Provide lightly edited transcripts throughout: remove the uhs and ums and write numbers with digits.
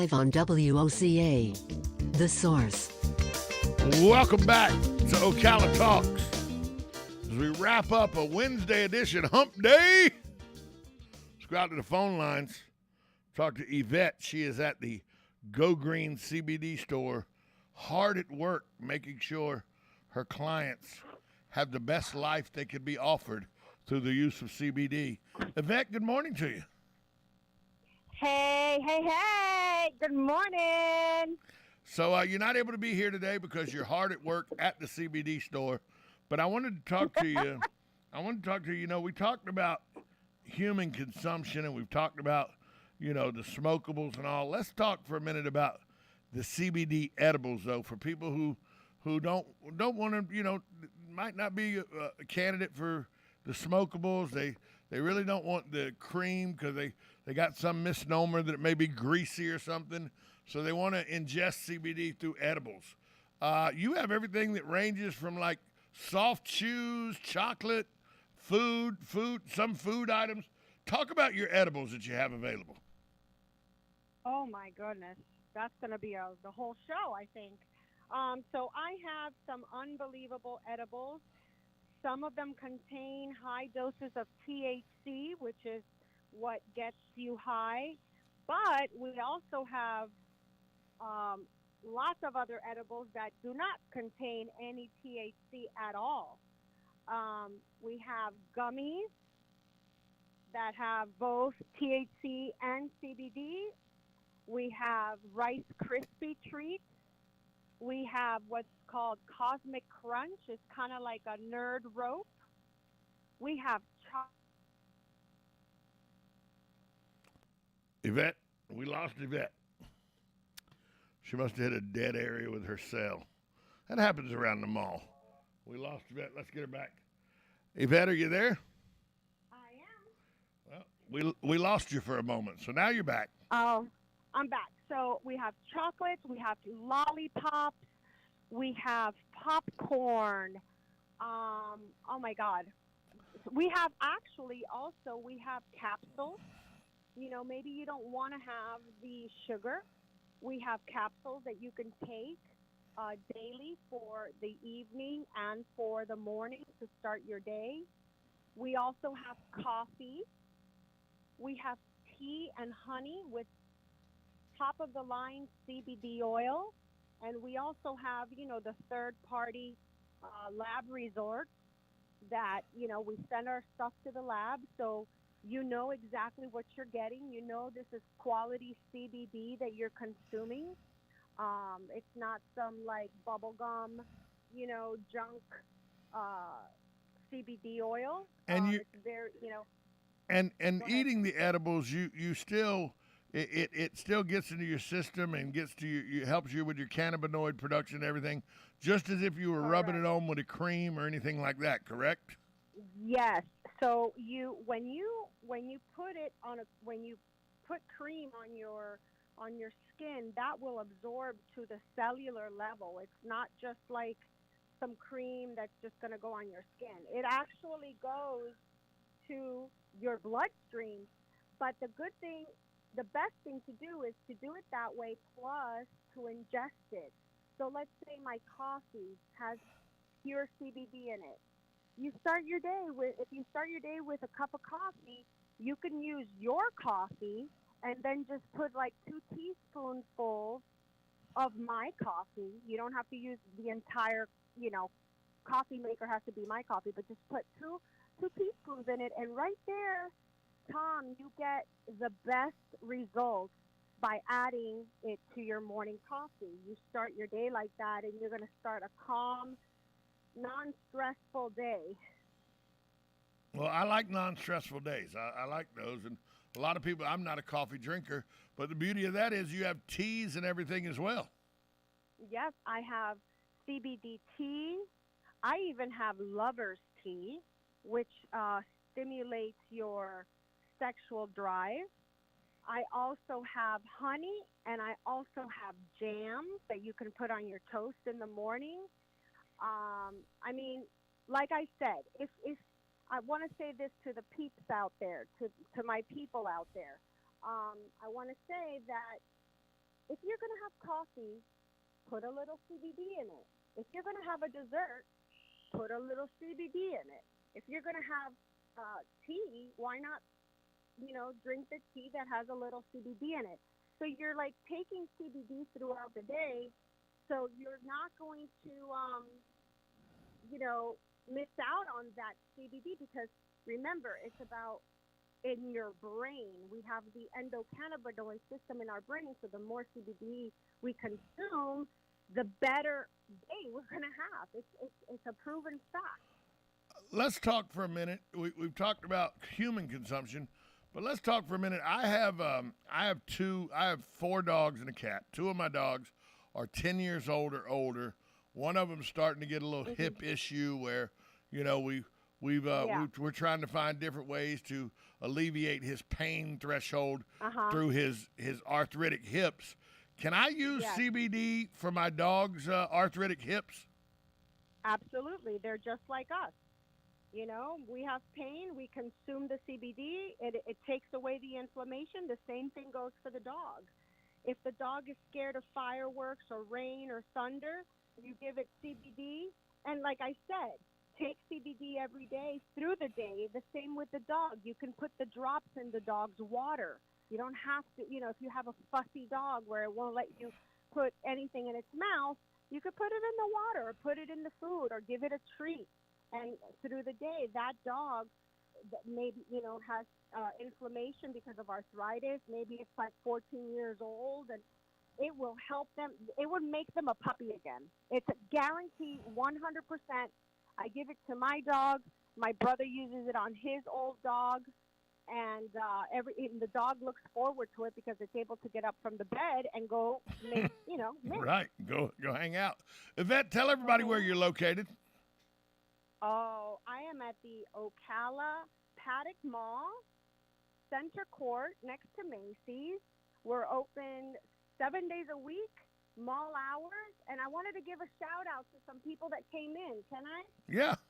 live on WOCA. The Source. Welcome back to Ocala Talks. As we wrap up a Wednesday edition, Hump Day, let's go out to the phone lines. Talk to Yvette. She is at the Go Green CBD store, hard at work, making sure her clients have the best life they could be offered through the use of CBD. Yvette, good morning to you. Hey, good morning. So you're not able to be here today because you're hard at work at the CBD store, but I wanted to talk to you. We talked about human consumption and we've talked about, the smokables and all. Let's talk for a minute about the CBD edibles, though, for people who don't want to, might not be a candidate for the smokables. They really don't want the cream because they got some misnomer that it may be greasy or something. So they want to ingest CBD through edibles. You have everything that ranges from like soft chews, chocolate, some food items. Talk about your edibles that you have available. Oh my goodness, that's going to be the whole show, I think. So I have some unbelievable edibles. Some of them contain high doses of THC, which is what gets you high. But we also have lots of other edibles that do not contain any THC at all. We have gummies that have both THC and CBD. We have Rice Krispie treats. We have what's called Cosmic Crunch. It's kind of like a nerd rope. We have Yvette, we lost Yvette. She must have hit a dead area with her cell. That happens around the mall. We lost Yvette. Let's get her back. Yvette, are you there? I am. Well, we lost you for a moment, so now you're back. Oh, I'm back. So we have chocolates, we have lollipops, we have popcorn. Oh my God. We have capsules. Maybe you don't want to have the sugar. We have capsules that you can take daily for the evening and for the morning to start your day. We also have coffee. We have tea and honey with top-of-the-line CBD oil. And we also have, the third-party lab resorts that, we send our stuff to the lab. So you know exactly what you're getting. You know this is quality CBD that you're consuming. It's not some, bubble gum, junk CBD oil. And it's very, And eating the edibles, you still it still gets into your system and gets to you, helps you with your cannabinoid production and everything, just as if you were rubbing it on with a cream or anything like that. Correct? Yes. So when you put cream on your skin, that will absorb to the cellular level. It's not just like some cream that's just going to go on your skin. It actually goes to your bloodstream. But the best thing to do is to do it that way, plus to ingest it. So let's say my coffee has pure CBD in it. If you start your day with a cup of coffee, you can use your coffee and then just put 2 teaspoonfuls of my coffee. You don't have to use the entire, coffee maker has to be my coffee, but just put two teaspoons in it, and right there, Tom, you get the best results by adding it to your morning coffee. You start your day like that, and you're going to start a calm, non-stressful day. Well, I like non-stressful days. I like those, and a lot of people, I'm not a coffee drinker, but the beauty of that is you have teas and everything as well. Yes, I have CBD tea. I even have lover's tea, which stimulates your sexual drive. I also have honey, and I also have jam that you can put on your toast in the morning. Like I said, if I want to say this to the peeps out there, to my people out there, I want to say that coffee, put a little CBD in it. If you're going to have a dessert, put a little CBD in it. If you're going to have tea, why not, drink the tea that has a little CBD in it? So you're like taking CBD throughout the day, so you're not going to, miss out on that CBD, because remember, it's about in your brain. We have the endocannabinoid system in our brain, so the more CBD we consume, the better day we're going to have. It's a proven fact. Let's talk for a minute. We've talked about human consumption, but let's talk for a minute. I have 4 dogs and a cat. 2 of my dogs are 10 years old or older. One of them's starting to get a little hip issue where, we're trying to find different ways to alleviate his pain threshold through his arthritic hips. Can I use CBD for my dog's arthritic hips? Absolutely. They're just like us. We have pain. We consume the CBD. It takes away the inflammation. The same thing goes for the dog. If the dog is scared of fireworks or rain or thunder, you give it CBD. And like I said, take CBD every day through the day. The same with the dog. You can put the drops in the dog's water. You don't have to, if you have a fussy dog where it won't let you put anything in its mouth, you could put it in the water or put it in the food or give it a treat. And through the day, that dog that maybe, has inflammation because of arthritis. Maybe it's like 14 years old, and it will help them. It would make them a puppy again. It's a guarantee 100%. I give it to my dog. My brother uses it on his old dog. And the dog looks forward to it because it's able to get up from the bed and go make, mint. Right. Go hang out. Yvette, tell everybody where you're located. Oh, I am at the Ocala Paddock Mall, Center Court, next to Macy's. We're open 7 days a week, mall hours. And I wanted to give a shout-out to some people that came in. Can I? Yeah.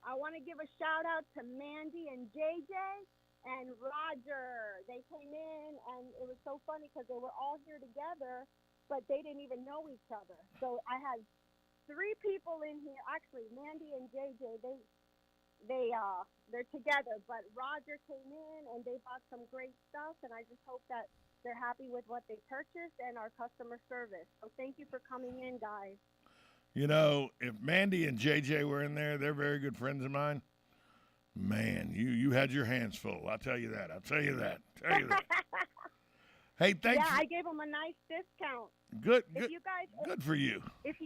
I want to give a shout-out to Mandy and JJ and Roger. They came in, and it was so funny because they were all here together, but they didn't even know each other. So I had 3 people in here. Actually, Mandy and JJ, they're together, but Roger came in, and they bought some great stuff, and I just hope that they're happy with what they purchased and our customer service. So thank you for coming in, guys. If Mandy and JJ were in there, they're very good friends of mine. Man, you had your hands full. I'll tell you that. Hey, thanks. Yeah, I gave them a nice discount. Good. If you guys, good for you. If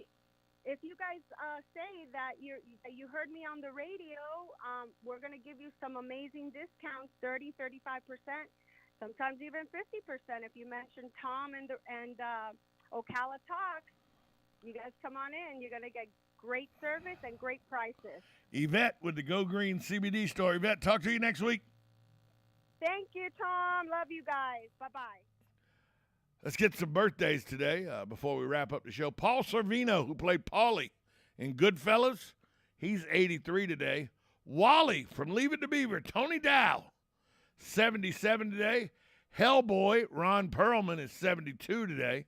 you guys say that you heard me on the radio, we're going to give you some amazing discounts, 30, 35%, sometimes even 50% if you mention Tom and Ocala Talks. You guys come on in. You're going to get great service and great prices. Yvette with the Go Green CBD store. Yvette, talk to you next week. Thank you, Tom. Love you guys. Bye-bye. Let's get some birthdays today before we wrap up the show. Paul Sorvino, who played Paulie in Goodfellas, he's 83 today. Wally from Leave It to Beaver, Tony Dow, 77 today. Hellboy, Ron Perlman, is 72 today.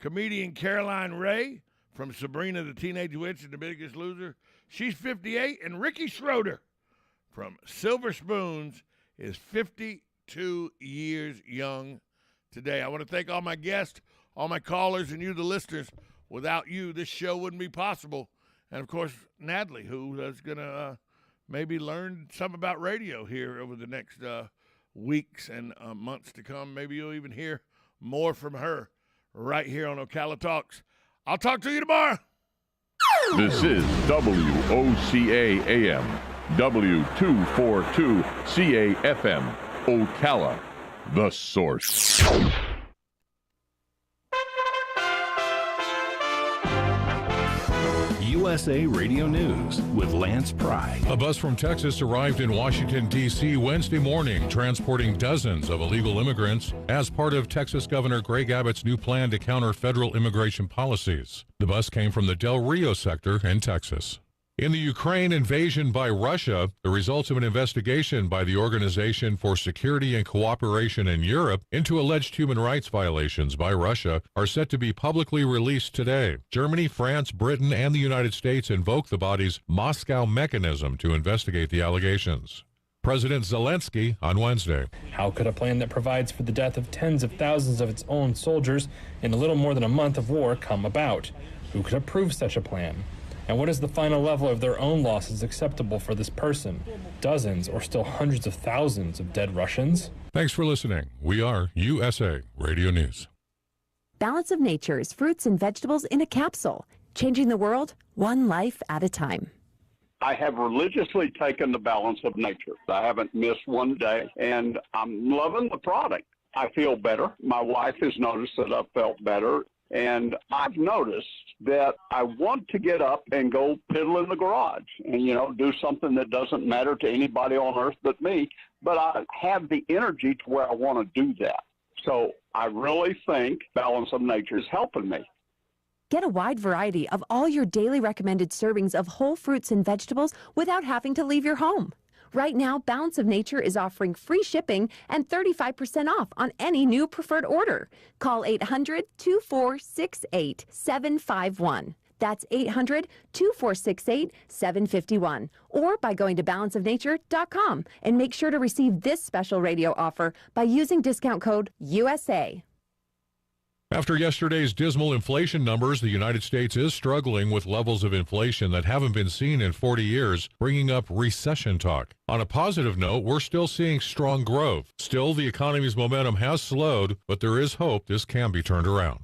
Comedian Caroline Ray from Sabrina the Teenage Witch and The Biggest Loser, she's 58. And Ricky Schroeder from Silver Spoons is 52 years young today. I want to thank all my guests, all my callers, and you, the listeners. Without you, this show wouldn't be possible. And, of course, Natalie, who is going to maybe learn something about radio here over the next weeks and months to come. Maybe you'll even hear more from her right here on Ocala Talks. I'll talk to you tomorrow. This is WOCA AM, W242 CAFM, Ocala, the source. USA Radio News with Lance Pry. A bus from Texas arrived in Washington, D.C. Wednesday morning, transporting dozens of illegal immigrants as part of Texas Governor Greg Abbott's new plan to counter federal immigration policies. The bus came from the Del Rio sector in Texas. In the Ukraine invasion by Russia, the results of an investigation by the Organization for Security and Cooperation in Europe into alleged human rights violations by Russia are set to be publicly released today. Germany, France, Britain, and the United States invoked the body's Moscow mechanism to investigate the allegations. President Zelensky on Wednesday. How could a plan that provides for the death of tens of thousands of its own soldiers in a little more than a month of war come about? Who could approve such a plan? And what is the final level of their own losses acceptable for this person? Dozens or still hundreds of thousands of dead Russians? Thanks for listening. We are USA Radio News. Balance of Nature's fruits and vegetables in a capsule, changing the world one life at a time. I have religiously taken the Balance of Nature. I haven't missed one day, and I'm loving the product. I feel better. My wife has noticed that I've felt better. And I've noticed that I want to get up and go piddle in the garage and, do something that doesn't matter to anybody on earth but me. But I have the energy to where I want to do that. So I really think Balance of Nature is helping me. Get a wide variety of all your daily recommended servings of whole fruits and vegetables without having to leave your home. Right now, Balance of Nature is offering free shipping and 35% off on any new preferred order. Call 800-2468-751. That's 800-2468-751. Or by going to balanceofnature.com and make sure to receive this special radio offer by using discount code USA. After yesterday's dismal inflation numbers, the United States is struggling with levels of inflation that haven't been seen in 40 years, bringing up recession talk. On a positive note, we're still seeing strong growth. Still, the economy's momentum has slowed, but there is hope this can be turned around.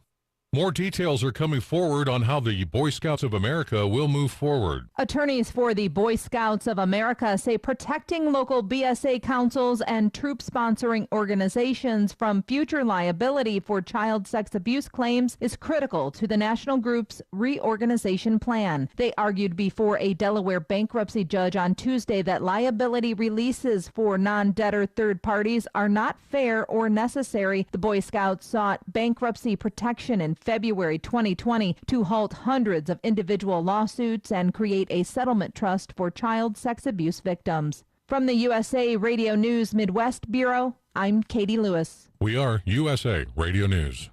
More details are coming forward on how the Boy Scouts of America will move forward. Attorneys for the Boy Scouts of America say protecting local BSA councils and troop-sponsoring organizations from future liability for child sex abuse claims is critical to the national group's reorganization plan. They argued before a Delaware bankruptcy judge on Tuesday that liability releases for non-debtor third parties are not fair or necessary. The Boy Scouts sought bankruptcy protection in February 2020 to halt hundreds of individual lawsuits and create a settlement trust for child sex abuse victims. From the USA Radio News Midwest Bureau, I'm Katie Lewis. We are USA Radio News.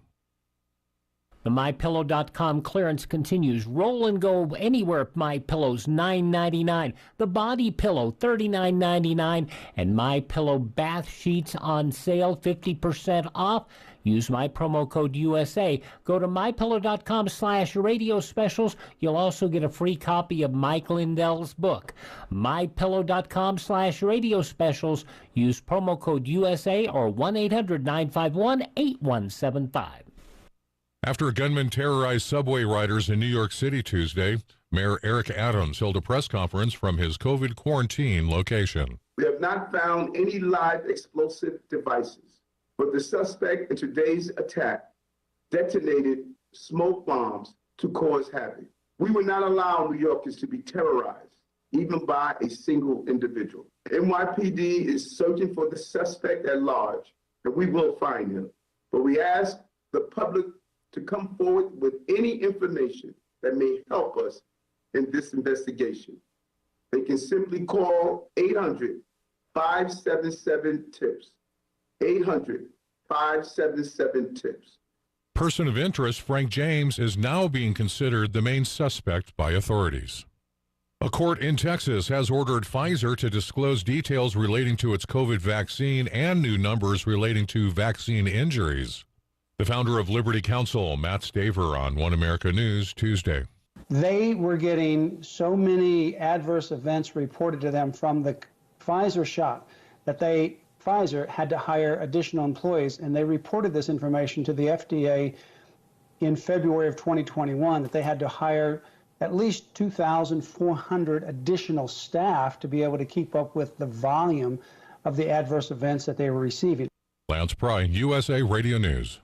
The MyPillow.com clearance continues. Roll and go anywhere. MyPillow's $9.99. The Body Pillow $39.99. And MyPillow bath sheets on sale 50% off. Use my promo code USA. Go to MyPillow.com/radio specials. You'll also get a free copy of Mike Lindell's book. MyPillow.com/radio specials. Use promo code USA or 1-800-951-8175. After a gunman terrorized subway riders in New York City Tuesday, Mayor Eric Adams held a press conference from his COVID quarantine location. We have not found any live explosive devices, but the suspect in today's attack detonated smoke bombs to cause havoc. We will not allow New Yorkers to be terrorized, even by a single individual. NYPD is searching for the suspect at large, and we will find him. But we ask the public to come forward with any information that may help us in this investigation. They can simply call 800-577-TIPS. 800-577-TIPS. Person of interest Frank James is now being considered the main suspect by authorities. A court in Texas has ordered Pfizer to disclose details relating to its COVID vaccine and new numbers relating to vaccine injuries. The founder of Liberty Counsel, Matt Staver, on One America News Tuesday. They were getting so many adverse events reported to them from the Pfizer shot that Pfizer had to hire additional employees, and they reported this information to the FDA in February of 2021 that they had to hire at least 2,400 additional staff to be able to keep up with the volume of the adverse events that they were receiving. Lance Pry, USA Radio News.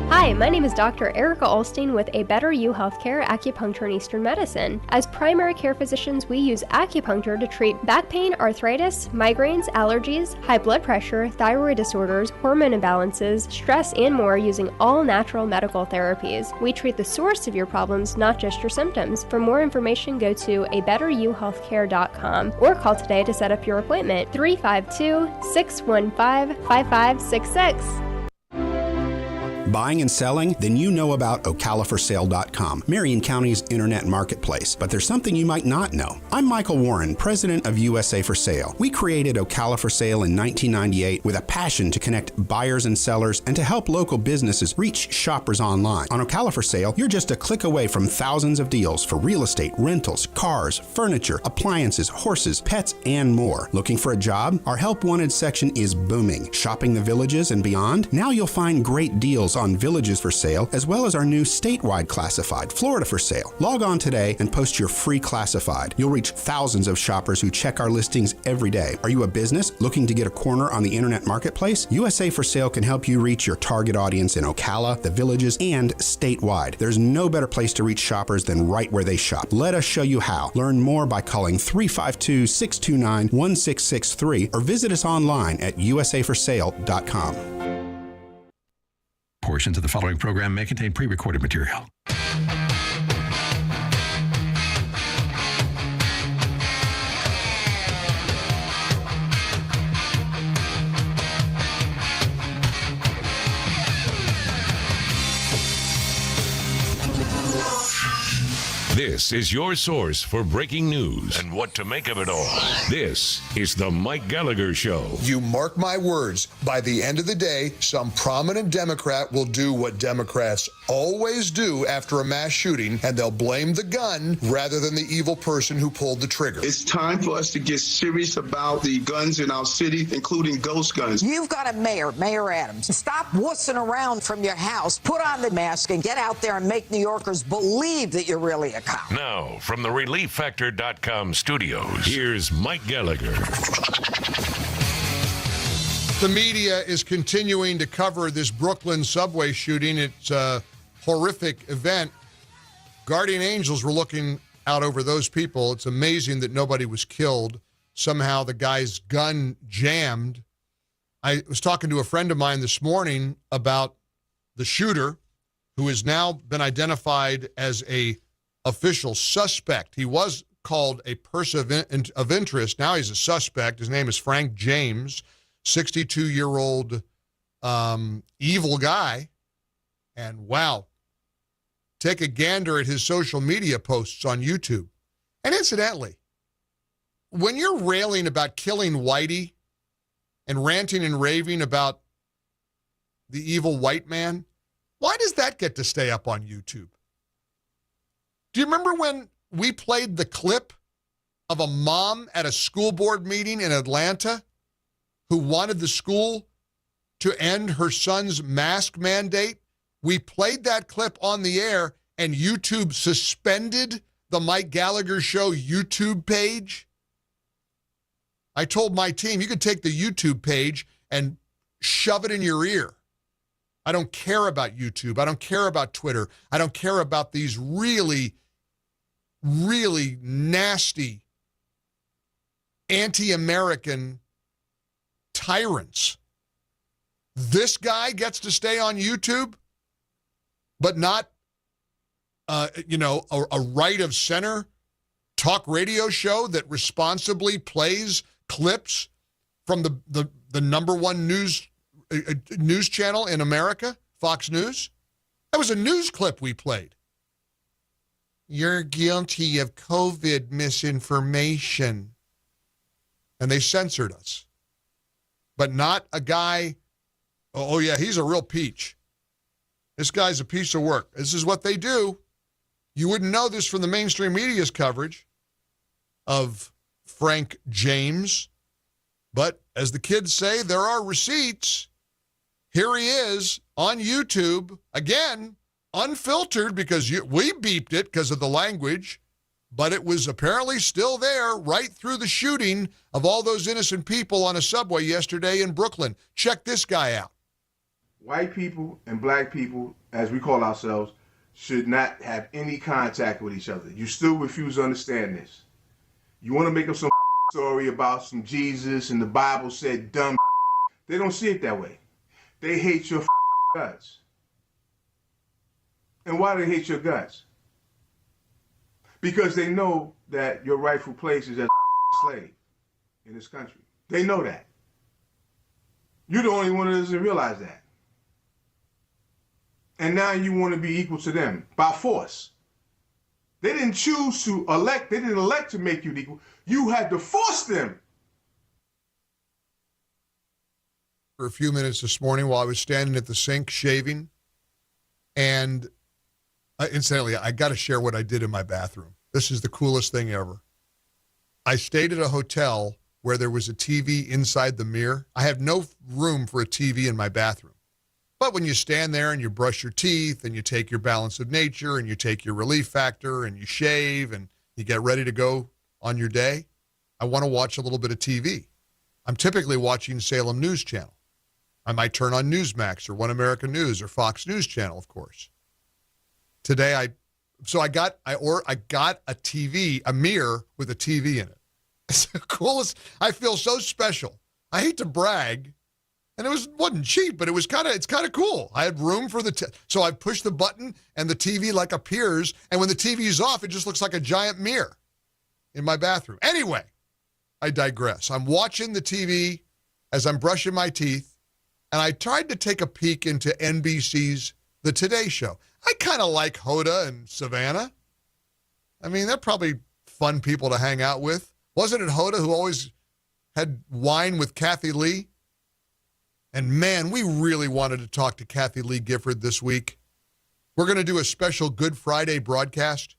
Hi, my name is Dr. Erica Olstein with A Better You Healthcare Acupuncture and Eastern Medicine. As primary care physicians, we use acupuncture to treat back pain, arthritis, migraines, allergies, high blood pressure, thyroid disorders, hormone imbalances, stress, and more using all natural medical therapies. We treat the source of your problems, not just your symptoms. For more information, go to abetteryouhealthcare.com or call today to set up your appointment. 352-615-5566. Buying and selling? Then you know about OcalaForSale.com, Marion County's internet marketplace. But there's something you might not know. I'm Michael Warren, president of USA for Sale. We created Ocala for Sale in 1998 with a passion to connect buyers and sellers and to help local businesses reach shoppers online. On Ocala for Sale, you're just a click away from thousands of deals for real estate, rentals, cars, furniture, appliances, horses, pets, and more. Looking for a job? Our Help Wanted section is booming. Shopping the villages and beyond? Now you'll find great deals on villages for sale, as well as our new statewide classified, Florida for Sale. Log on today and post your free classified. You'll reach thousands of shoppers who check our listings every day. Are you a business looking to get a corner on the internet marketplace? USA for Sale can help you reach your target audience in Ocala, the villages, and statewide. There's no better place to reach shoppers than right where they shop. Let us show you how. Learn more by calling 352-629-1663 or visit us online at usaforsale.com. Portions of the following program may contain pre-recorded material. This is your source for breaking news and what to make of it all. This is the Mike Gallagher Show. You mark my words, by the end of the day, some prominent Democrat will do what Democrats always do after a mass shooting, and they'll blame the gun rather than the evil person who pulled the trigger. It's time for us to get serious about the guns in our city, including ghost guns. You've got a mayor, Mayor Adams. Stop wussing around from your house. Put on the mask and get out there and make New Yorkers believe that you're really a cop. Now, from the ReliefFactor.com studios, here's Mike Gallagher. The media is continuing to cover this Brooklyn subway shooting. It's a horrific event. Guardian angels were looking out over those people. It's amazing that nobody was killed. Somehow the guy's gun jammed. I was talking to a friend of mine this morning about the shooter, who has now been identified as a official suspect. He was called a person of interest. Now he's a suspect. His name is Frank James, 62-year-old evil guy. And wow, take a gander at his social media posts on YouTube. And incidentally, when you're railing about killing Whitey and ranting and raving about the evil white man, why does that get to stay up on YouTube? Do you remember when we played the clip of a mom at a school board meeting in Atlanta who wanted the school to end her son's mask mandate? We played that clip on the air, and YouTube suspended the Mike Gallagher Show YouTube page. I told my team, you could take the YouTube page and shove it in your ear. I don't care about YouTube. I don't care about Twitter. I don't care about these really, really nasty anti-American tyrants. This guy gets to stay on YouTube, but not, a right of center talk radio show that responsibly plays clips from the number one news channel in America, Fox News. That was a news clip we played. You're guilty of COVID misinformation. And they censored us. But not a guy, oh yeah, he's a real peach. This guy's a piece of work. This is what they do. You wouldn't know this from the mainstream media's coverage of Frank James. But as the kids say, there are receipts. Here he is on YouTube, again, unfiltered because we beeped it because of the language, but it was apparently still there right through the shooting of all those innocent people on a subway yesterday in Brooklyn. Check this guy out. white people and black people, as we call ourselves, should not have any contact with each other. You still refuse to understand this. You want to make up some story about some Jesus and the Bible said dumb. They don't see it that way. They hate your guts. And why do they hate your guts? Because they know that your rightful place is as a slave in this country. They know that. You're the only one that doesn't realize that. And now you want to be equal to them by force. They didn't choose to elect. They didn't elect to make you equal. You had to force them. For a few minutes this morning while I was standing at the sink shaving. And incidentally, I got to share what I did in my bathroom. This is the coolest thing ever. I stayed at a hotel where there was a TV inside the mirror. I have no room for a TV in my bathroom. But when you stand there and you brush your teeth and you take your balance of nature and you take your relief factor and you shave and you get ready to go on your day, I want to watch a little bit of TV. I'm typically watching Salem News Channel. I might turn on Newsmax or One American News or Fox News Channel, of course. Today, I got a TV, a mirror with a TV in it. It's the coolest. I feel so special. I hate to brag, and it wasn't cheap, but it's kind of cool. I had room for so I push the button and the TV like appears, and when the TV's off, it just looks like a giant mirror in my bathroom. Anyway, I digress. I'm watching the TV as I'm brushing my teeth, and I tried to take a peek into NBC's The Today Show. I kind of like Hoda and Savannah. I mean, they're probably fun people to hang out with. Wasn't it Hoda who always had wine with Kathy Lee? And man, we really wanted to talk to Kathy Lee Gifford this week. We're going to do a special Good Friday broadcast,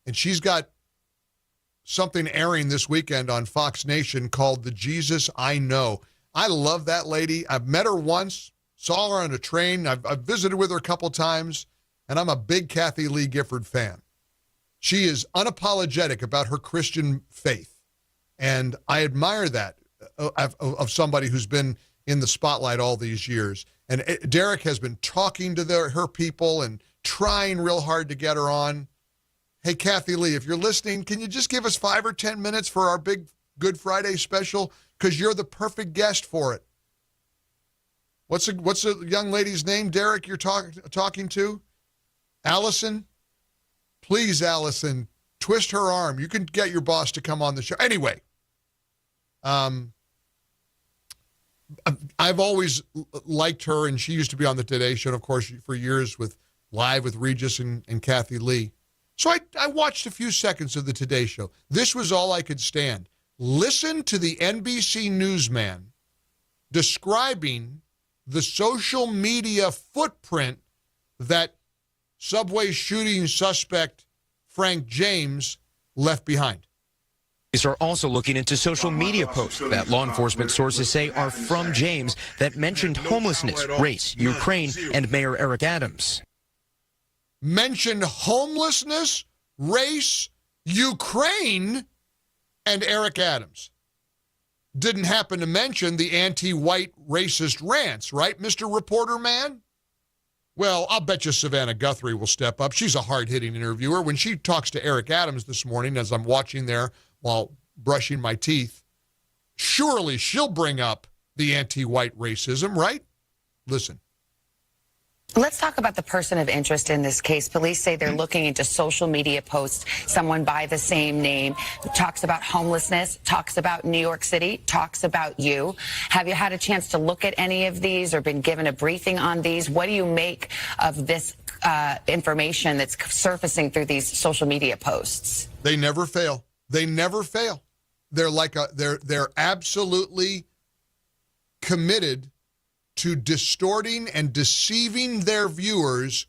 and she's got something airing this weekend on Fox Nation called The Jesus I Know. I love that lady. I've met her once, saw her on a train. I've visited with her a couple times, and I'm a big Kathy Lee Gifford fan. She is unapologetic about her Christian faith, and I admire that of somebody who's been in the spotlight all these years. And Derek has been talking to her people and trying real hard to get her on. Hey, Kathy Lee, if you're listening, can you just give us 5 or 10 minutes for our big Good Friday special? Because you're the perfect guest for it. What's the young lady's name, Derek, you're talking to? Allison? Please, Allison, twist her arm. You can get your boss to come on the show. Anyway, I've always liked her, and she used to be on the Today Show, of course, for years live with Regis and Kathy Lee. So I watched a few seconds of the Today Show. This was all I could stand. Listen to the NBC newsman describing the social media footprint that subway shooting suspect Frank James left behind. Police are also looking into social media posts that law enforcement sources say are from James that mentioned homelessness, race, Ukraine, and Mayor Eric Adams. Mentioned homelessness, race, Ukraine, and Eric Adams. Didn't happen to mention the anti-white racist rants, right, Mr. Reporter Man? Well, I'll bet you Savannah Guthrie will step up. She's a hard-hitting interviewer. When she talks to Eric Adams this morning, as I'm watching there while brushing my teeth, surely she'll bring up the anti-white racism, right? Listen. Let's talk about the person of interest in this case. Police say they're looking into social media posts. Someone by the same name talks about homelessness, talks about New York City, talks about you. Have you had a chance to look at any of these or been given a briefing on these? What do you make of this information that's surfacing through these social media posts? They never fail. They never fail. They're they're absolutely committed to distorting and deceiving their viewers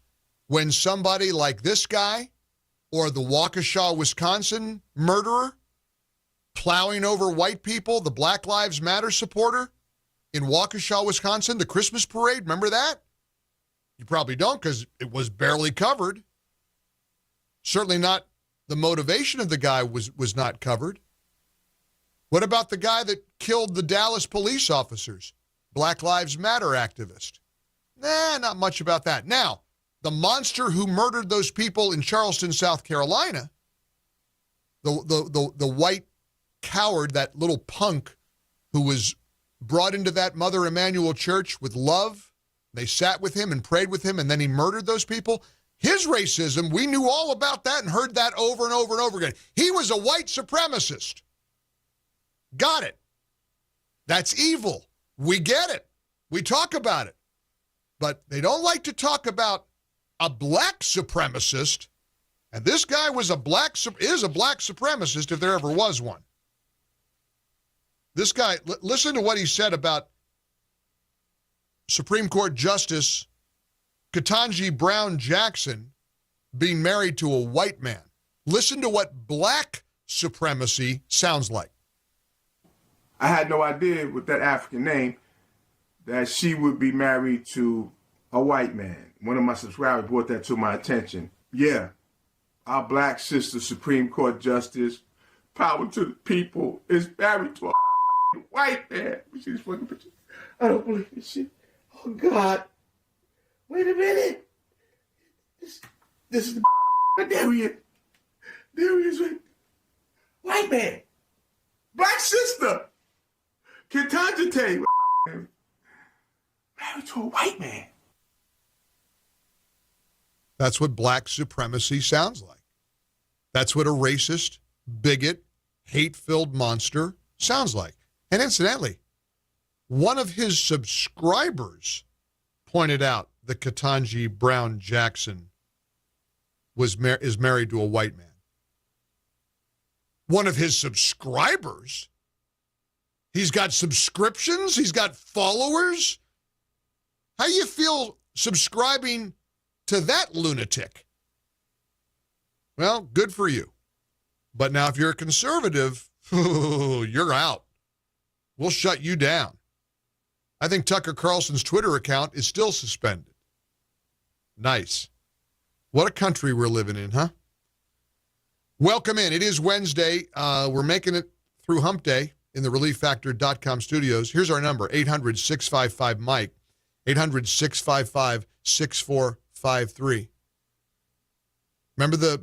when somebody like this guy or the Waukesha, Wisconsin murderer plowing over white people, the Black Lives Matter supporter in Waukesha, Wisconsin, the Christmas parade, remember that? You probably don't because it was barely covered. Certainly not the motivation of the guy was not covered. What about the guy that killed the Dallas police officers? Black Lives Matter activist. Not much about that. Now, the monster who murdered those people in Charleston, South Carolina, the white coward, that little punk who was brought into that Mother Emanuel church with love. They sat with him and prayed with him, and then he murdered those people. His racism, we knew all about that and heard that over and over and over again. He was a white supremacist. Got it. That's evil. We get it. We talk about it. But they don't like to talk about a black supremacist, and this guy is a black supremacist if there ever was one. This guy, listen to what he said about Supreme Court Justice Ketanji Brown Jackson being married to a white man. Listen to what black supremacy sounds like. I had no idea with that African name that she would be married to a white man. One of my subscribers brought that to my attention. Yeah, our black sister Supreme Court Justice, power to the people, is married to a white man. You see this fucking picture? I don't believe this shit. Oh, God. Wait a minute. This is the there he is. There he is. White man. Black sister. Ketanji married to a white man. That's what black supremacy sounds like. That's what a racist, bigot, hate-filled monster sounds like. And incidentally, one of his subscribers pointed out that Ketanji Brown Jackson is married to a white man. One of his subscribers? He's got subscriptions? He's got followers? How do you feel subscribing to that lunatic? Well, good for you. But now if you're a conservative, you're out. We'll shut you down. I think Tucker Carlson's Twitter account is still suspended. Nice. What a country we're living in, huh? Welcome in. It is Wednesday. We're making it through Hump Day in the ReliefFactor.com studios. Here's our number, 800-655-MIKE, 800-655-6453. Remember the